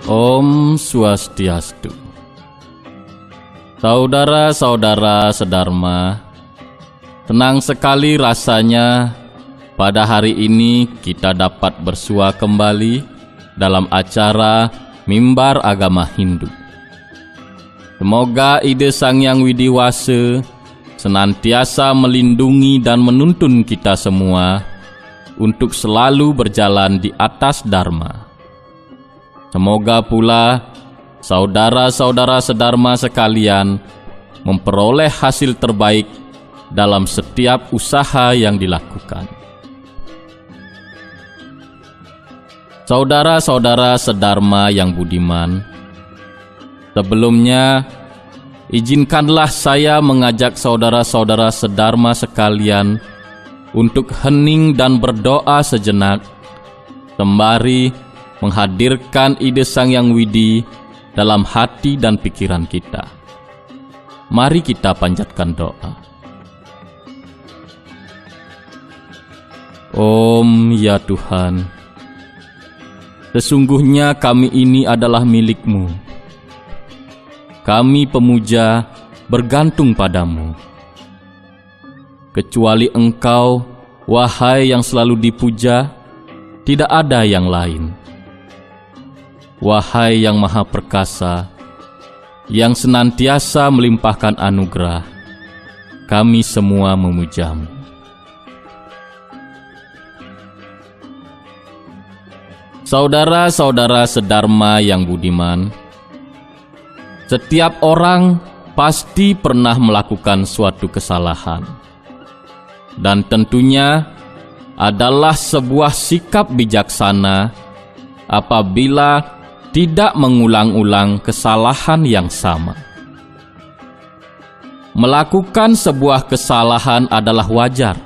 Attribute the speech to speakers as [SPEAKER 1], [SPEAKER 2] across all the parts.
[SPEAKER 1] Om Swastiastu. Saudara-saudara sedharma, tenang sekali rasanya pada hari ini kita dapat bersua kembali dalam acara Mimbar Agama Hindu. Semoga ide Sang Hyang Widi Wasa senantiasa melindungi dan menuntun kita semua untuk selalu berjalan di atas Dharma. Semoga pula saudara-saudara sedharma sekalian memperoleh hasil terbaik dalam setiap usaha yang dilakukan. Saudara-saudara sedharma yang budiman, sebelumnya izinkanlah saya mengajak saudara-saudara sedharma sekalian untuk hening dan berdoa sejenak, sembari menghadirkan ide Sang Hyang Widi dalam hati dan pikiran kita. Mari kita panjatkan doa. Om ya Tuhan, sesungguhnya kami ini adalah milik-Mu. Kami pemuja bergantung padamu. Kecuali Engkau, wahai yang selalu dipuja, tidak ada yang lain. Wahai yang Maha Perkasa, yang senantiasa melimpahkan anugerah, kami semua memuja-Mu. Saudara-saudara sedharma yang budiman, setiap orang pasti pernah melakukan suatu kesalahan, dan tentunya adalah sebuah sikap bijaksana apabila tidak mengulang-ulang kesalahan yang sama. Melakukan sebuah kesalahan adalah wajar.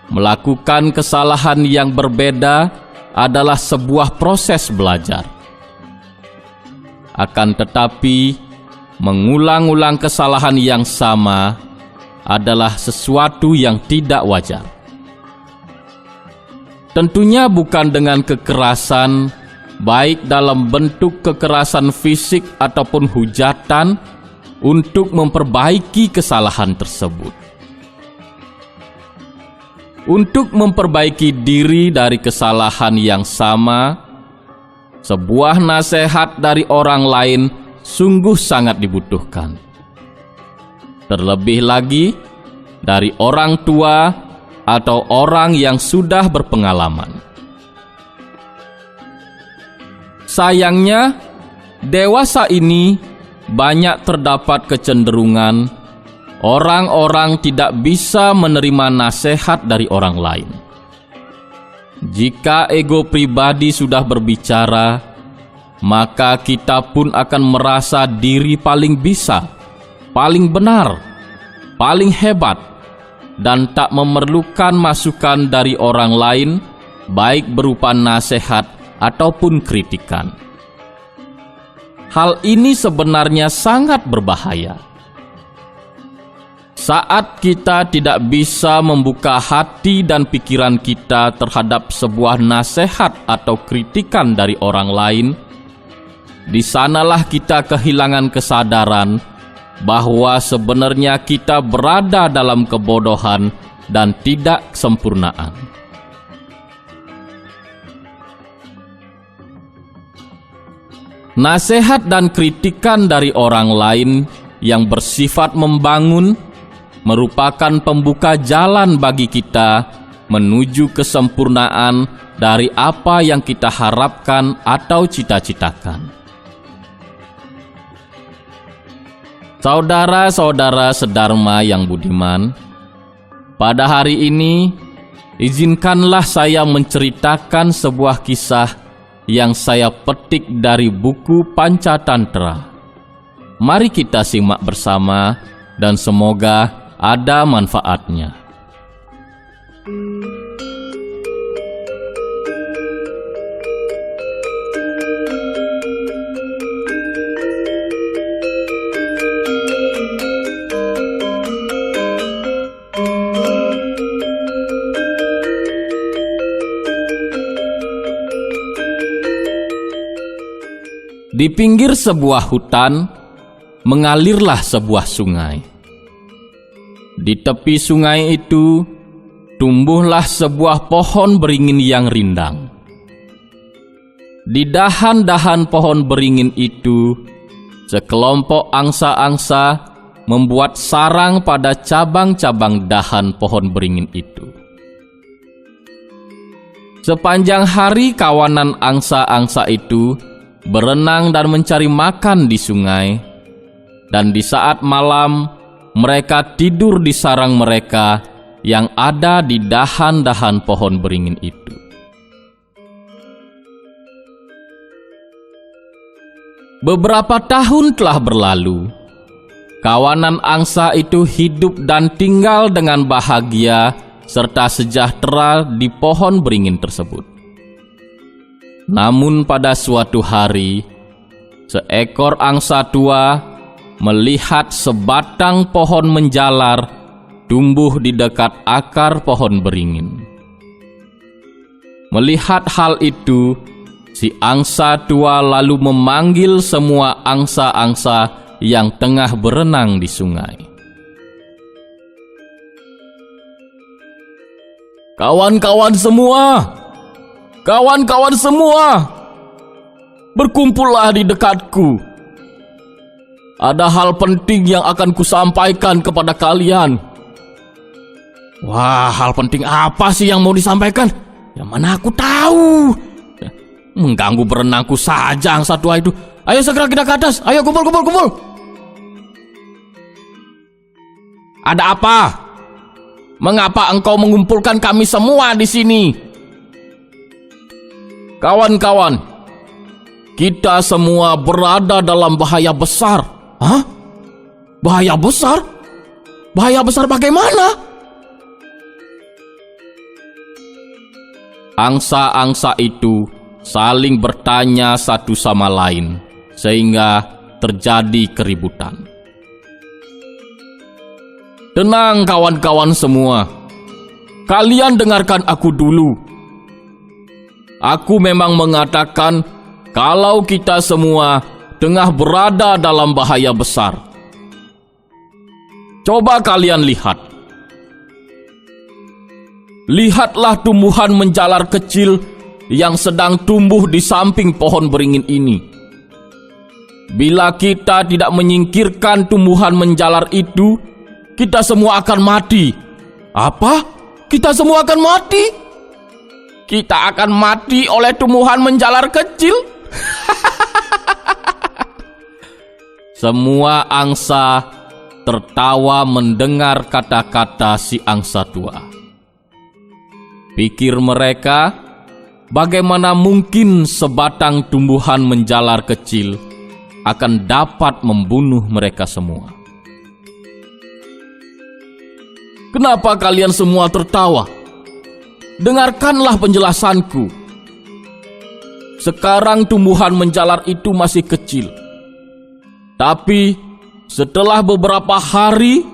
[SPEAKER 1] Melakukan kesalahan yang berbeda adalah sebuah proses belajar. Akan tetapi, mengulang-ulang kesalahan yang sama adalah sesuatu yang tidak wajar. Tentunya bukan dengan kekerasan, baik dalam bentuk kekerasan fisik ataupun hujatan, untuk memperbaiki kesalahan tersebut. Untuk memperbaiki diri dari kesalahan yang sama, sebuah nasihat dari orang lain sungguh sangat dibutuhkan. Terlebih lagi dari orang tua atau orang yang sudah berpengalaman. Sayangnya, dewasa ini banyak terdapat kecenderungan orang-orang tidak bisa menerima nasihat dari orang lain. Jika ego pribadi sudah berbicara, maka kita pun akan merasa diri paling bisa, paling benar, paling hebat, dan tak memerlukan masukan dari orang lain, baik berupa nasihat ataupun kritikan. Hal ini sebenarnya sangat berbahaya. Saat kita tidak bisa membuka hati dan pikiran kita terhadap sebuah nasihat atau kritikan dari orang lain, di sanalah kita kehilangan kesadaran bahwa sebenarnya kita berada dalam kebodohan dan tidak kesempurnaan. Nasihat dan kritikan dari orang lain yang bersifat membangun merupakan pembuka jalan bagi kita menuju kesempurnaan dari apa yang kita harapkan atau cita-citakan. Saudara-saudara sedharma yang budiman, pada hari ini izinkanlah saya menceritakan sebuah kisah yang saya petik dari buku Pancatantra. Mari kita simak bersama dan semoga ada manfaatnya. Di pinggir sebuah hutan, mengalirlah sebuah sungai. Di tepi sungai itu, tumbuhlah sebuah pohon beringin yang rindang. Di dahan-dahan pohon beringin itu, sekelompok angsa-angsa membuat sarang pada cabang-cabang dahan pohon beringin itu. Sepanjang hari kawanan angsa-angsa itu berenang dan mencari makan di sungai, dan di saat malam mereka tidur di sarang mereka yang ada di dahan-dahan pohon beringin itu. Beberapa tahun telah berlalu. Kawanan angsa itu hidup dan tinggal dengan bahagia serta sejahtera di pohon beringin tersebut. Namun pada suatu hari, seekor angsa tua melihat sebatang pohon menjalar tumbuh di dekat akar pohon beringin. Melihat hal itu, si angsa tua lalu memanggil semua angsa-angsa yang tengah berenang di sungai. Kawan-kawan semua, berkumpullah di dekatku. Ada hal penting yang akan kusampaikan kepada kalian. Wah, hal penting apa sih yang mau disampaikan? Yang mana aku tahu. Mengganggu berenangku saja angsa tua itu. Ayo segera kita ke atas. Ayo kumpul. Ada apa? Mengapa engkau mengumpulkan kami semua di sini? Kawan-kawan, kita semua berada dalam bahaya besar. Hah? Bahaya besar? Bahaya besar bagaimana? Angsa-angsa itu saling bertanya satu sama lain, sehingga terjadi keributan. Tenang kawan-kawan semua, kalian dengarkan aku dulu. Aku memang mengatakan kalau kita semua tengah berada dalam bahaya besar. Coba kalian lihat. Lihatlah tumbuhan menjalar kecil yang sedang tumbuh di samping pohon beringin ini. Bila kita tidak menyingkirkan tumbuhan menjalar itu, kita semua akan mati. Apa? Kita semua akan mati? Kita akan mati oleh tumbuhan menjalar kecil? Semua angsa tertawa mendengar kata-kata si angsa tua. Pikir mereka, bagaimana mungkin sebatang tumbuhan menjalar kecil akan dapat membunuh mereka semua? Kenapa kalian semua tertawa? Dengarkanlah penjelasanku. Sekarang tumbuhan menjalar itu masih kecil. Tapi setelah beberapa hari,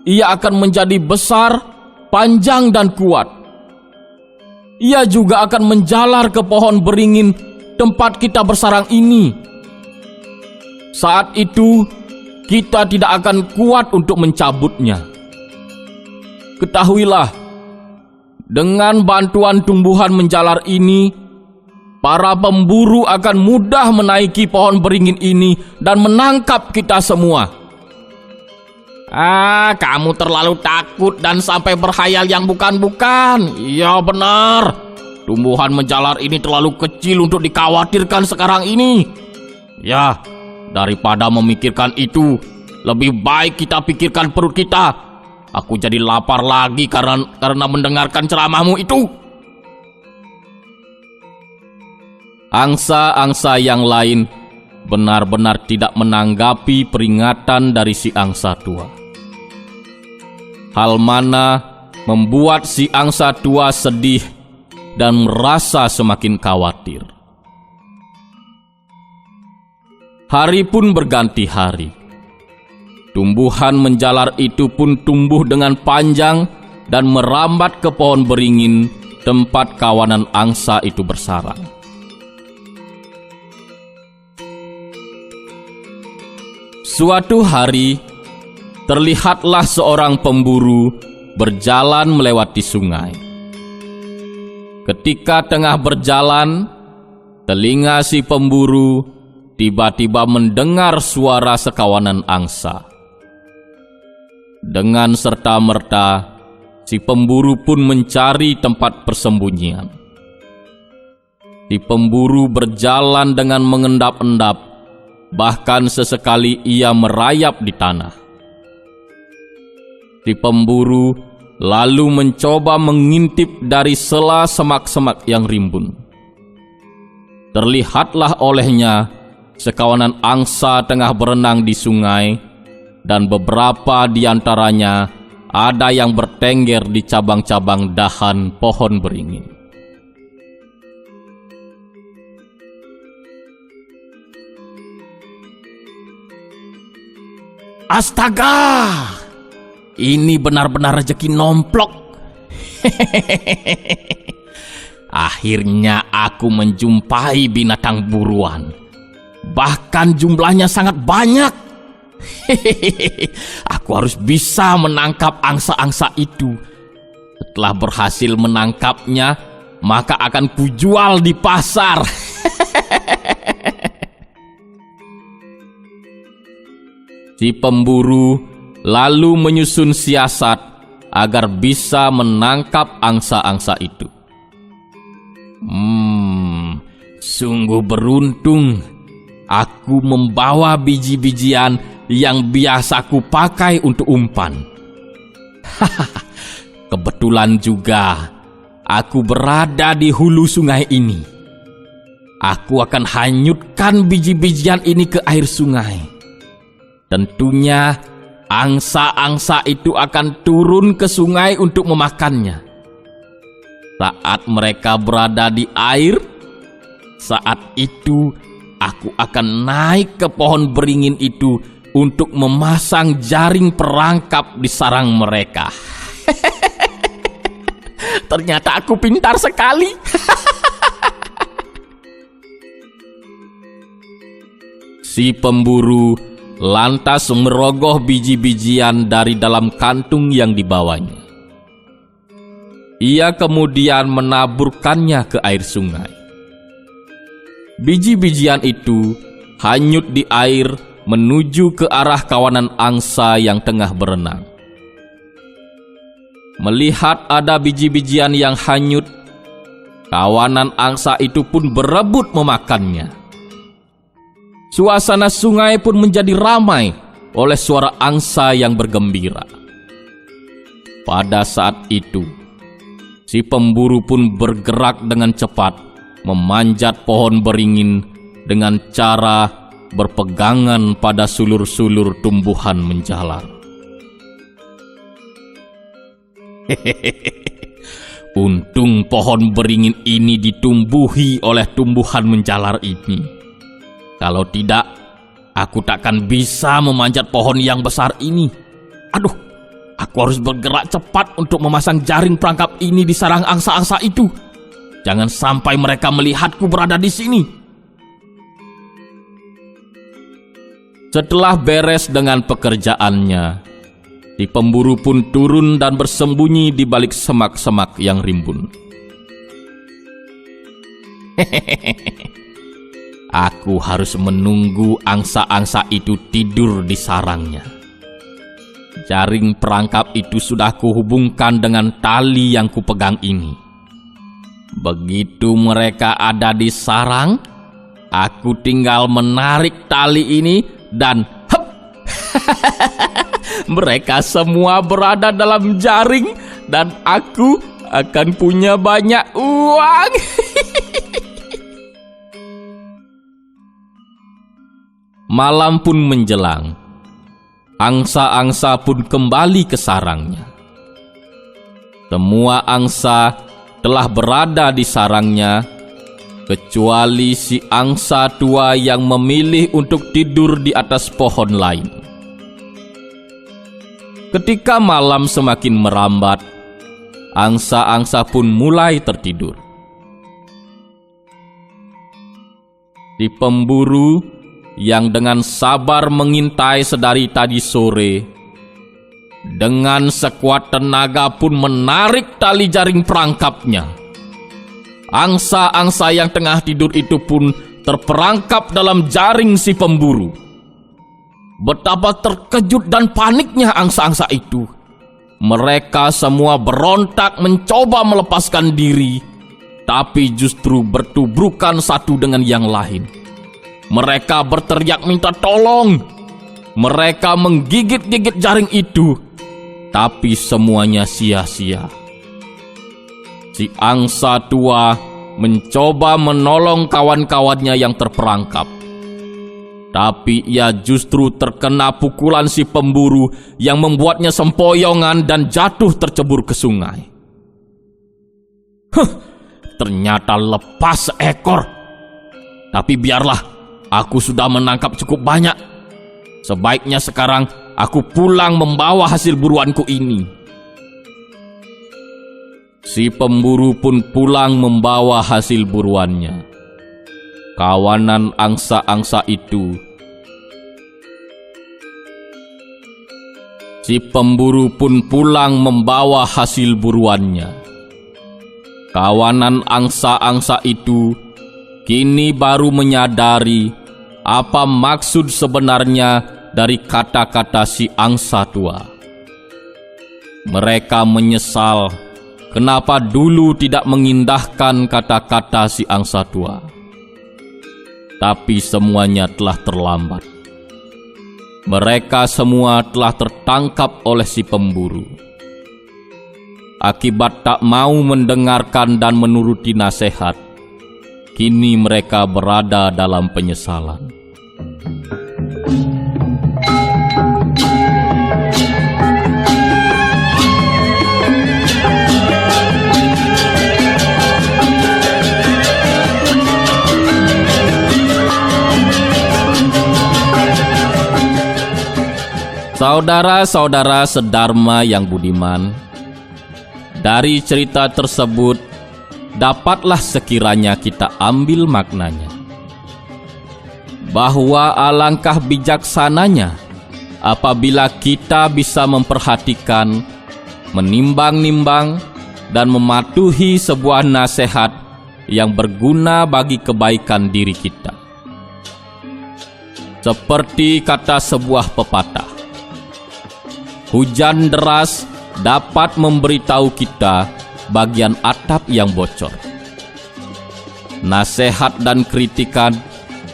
[SPEAKER 1] ia akan menjadi besar, panjang dan kuat. Ia juga akan menjalar ke pohon beringin tempat kita bersarang ini. Saat itu, kita tidak akan kuat untuk mencabutnya. Ketahuilah, dengan bantuan tumbuhan menjalar ini, para pemburu akan mudah menaiki pohon beringin ini dan menangkap kita semua. Kamu terlalu takut dan sampai berkhayal yang bukan-bukan. Iya benar, tumbuhan menjalar ini terlalu kecil untuk dikhawatirkan sekarang ini. Ya, daripada memikirkan itu, lebih baik kita pikirkan perut kita. Aku jadi lapar lagi karena mendengarkan ceramahmu itu. Angsa-angsa yang lain benar-benar tidak menanggapi peringatan dari si angsa tua. Hal mana membuat si angsa tua sedih dan merasa semakin khawatir. Hari pun berganti hari. Tumbuhan menjalar itu pun tumbuh dengan panjang dan merambat ke pohon beringin tempat kawanan angsa itu bersarang. Suatu hari, terlihatlah seorang pemburu berjalan melewati sungai. Ketika tengah berjalan, telinga si pemburu tiba-tiba mendengar suara sekawanan angsa. Dengan serta-merta, si pemburu pun mencari tempat persembunyian. Si pemburu berjalan dengan mengendap-endap, bahkan sesekali ia merayap di tanah. Si pemburu lalu mencoba mengintip dari sela semak-semak yang rimbun. Terlihatlah olehnya sekawanan angsa tengah berenang di sungai, dan beberapa di antaranya ada yang bertengger di cabang-cabang dahan pohon beringin. Astaga! Ini benar-benar rezeki nomplok. Akhirnya aku menjumpai binatang buruan. Bahkan jumlahnya sangat banyak. Aku harus bisa menangkap angsa-angsa itu. Setelah berhasil menangkapnya, maka akan kujual di pasar. Si pemburu lalu menyusun siasat agar bisa menangkap angsa-angsa itu. Sungguh beruntung aku membawa biji-bijian yang biasa ku pakai untuk umpan. Kebetulan juga aku berada di hulu sungai ini. Aku akan hanyutkan biji-bijian ini ke air sungai. Tentunya angsa-angsa itu akan turun ke sungai untuk memakannya. Saat mereka berada di air, saat itu aku akan naik ke pohon beringin itu untuk memasang jaring perangkap di sarang mereka. Ternyata aku pintar sekali. Si pemburu lantas merogoh biji-bijian dari dalam kantung yang dibawanya. Ia kemudian menaburkannya ke air sungai. Biji-bijian itu hanyut di air menuju ke arah kawanan angsa yang tengah berenang. Melihat ada biji-bijian yang hanyut, kawanan angsa itu pun berebut memakannya. Suasana sungai pun menjadi ramai oleh suara angsa yang bergembira. Pada saat itu, si pemburu pun bergerak dengan cepat, memanjat pohon beringin dengan cara berpegangan pada sulur-sulur tumbuhan menjalar. Untung pohon beringin ini ditumbuhi oleh tumbuhan menjalar ini. Kalau tidak, aku takkan bisa memanjat pohon yang besar ini. Aduh, aku harus bergerak cepat untuk memasang jaring perangkap ini di sarang angsa-angsa itu. Jangan sampai mereka melihatku berada di sini. Setelah beres dengan pekerjaannya, si pemburu pun turun dan bersembunyi di balik semak-semak yang rimbun. Aku harus menunggu angsa-angsa itu tidur di sarangnya. Jaring perangkap itu sudah kuhubungkan dengan tali yang kupegang ini. Begitu mereka ada di sarang, aku tinggal menarik tali ini dan hep! Mereka semua berada dalam jaring dan aku akan punya banyak uang. Malam pun menjelang. Angsa-angsa pun kembali ke sarangnya. Semua angsa telah berada di sarangnya, kecuali si angsa tua yang memilih untuk tidur di atas pohon lain. Ketika malam semakin merambat, angsa-angsa pun mulai tertidur. Si pemburu yang dengan sabar mengintai sedari tadi sore, dengan sekuat tenaga pun menarik tali jaring perangkapnya. Angsa-angsa yang tengah tidur itu pun terperangkap dalam jaring si pemburu. Betapa terkejut dan paniknya angsa-angsa itu. Mereka semua berontak mencoba melepaskan diri, tapi justru bertubrukan satu dengan yang lain. Mereka berteriak minta tolong. Mereka menggigit-gigit jaring itu, tapi semuanya sia-sia. Si angsa tua mencoba menolong kawan-kawannya yang terperangkap, tapi ia justru terkena pukulan si pemburu yang membuatnya sempoyongan dan jatuh tercebur ke sungai. Ternyata lepas seekor. Tapi biarlah, aku sudah menangkap cukup banyak. Sebaiknya sekarang aku pulang membawa hasil buruanku ini. Si pemburu pun pulang membawa hasil buruannya. Kawanan angsa-angsa itu. Si pemburu pun pulang membawa hasil buruannya. Kawanan angsa-angsa itu kini baru menyadari apa maksud sebenarnya dari kata-kata si angsa tua. Mereka menyesal kenapa dulu tidak mengindahkan kata-kata si angsa tua. Tapi semuanya telah terlambat. Mereka semua telah tertangkap oleh si pemburu. Akibat tak mau mendengarkan dan menuruti nasihat, kini mereka berada dalam penyesalan. Saudara-saudara sedharma yang budiman, dari cerita tersebut dapatlah sekiranya kita ambil maknanya, bahwa alangkah bijaksananya apabila kita bisa memperhatikan, menimbang-nimbang, dan mematuhi sebuah nasihat yang berguna bagi kebaikan diri kita. Seperti kata sebuah pepatah, hujan deras dapat memberitahu kita bagian atap yang bocor. Nasihat dan kritikan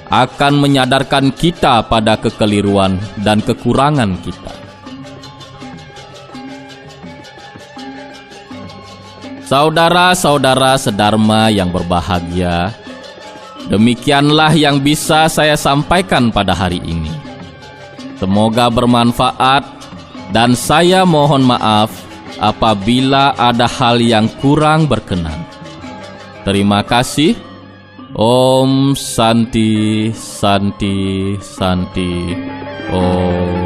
[SPEAKER 1] akan menyadarkan kita pada kekeliruan dan kekurangan kita. Saudara-saudara sedharma yang berbahagia, demikianlah yang bisa saya sampaikan pada hari ini. Semoga bermanfaat. Dan saya mohon maaf apabila ada hal yang kurang berkenan. Terima kasih. Om Santi Santi Santi Om.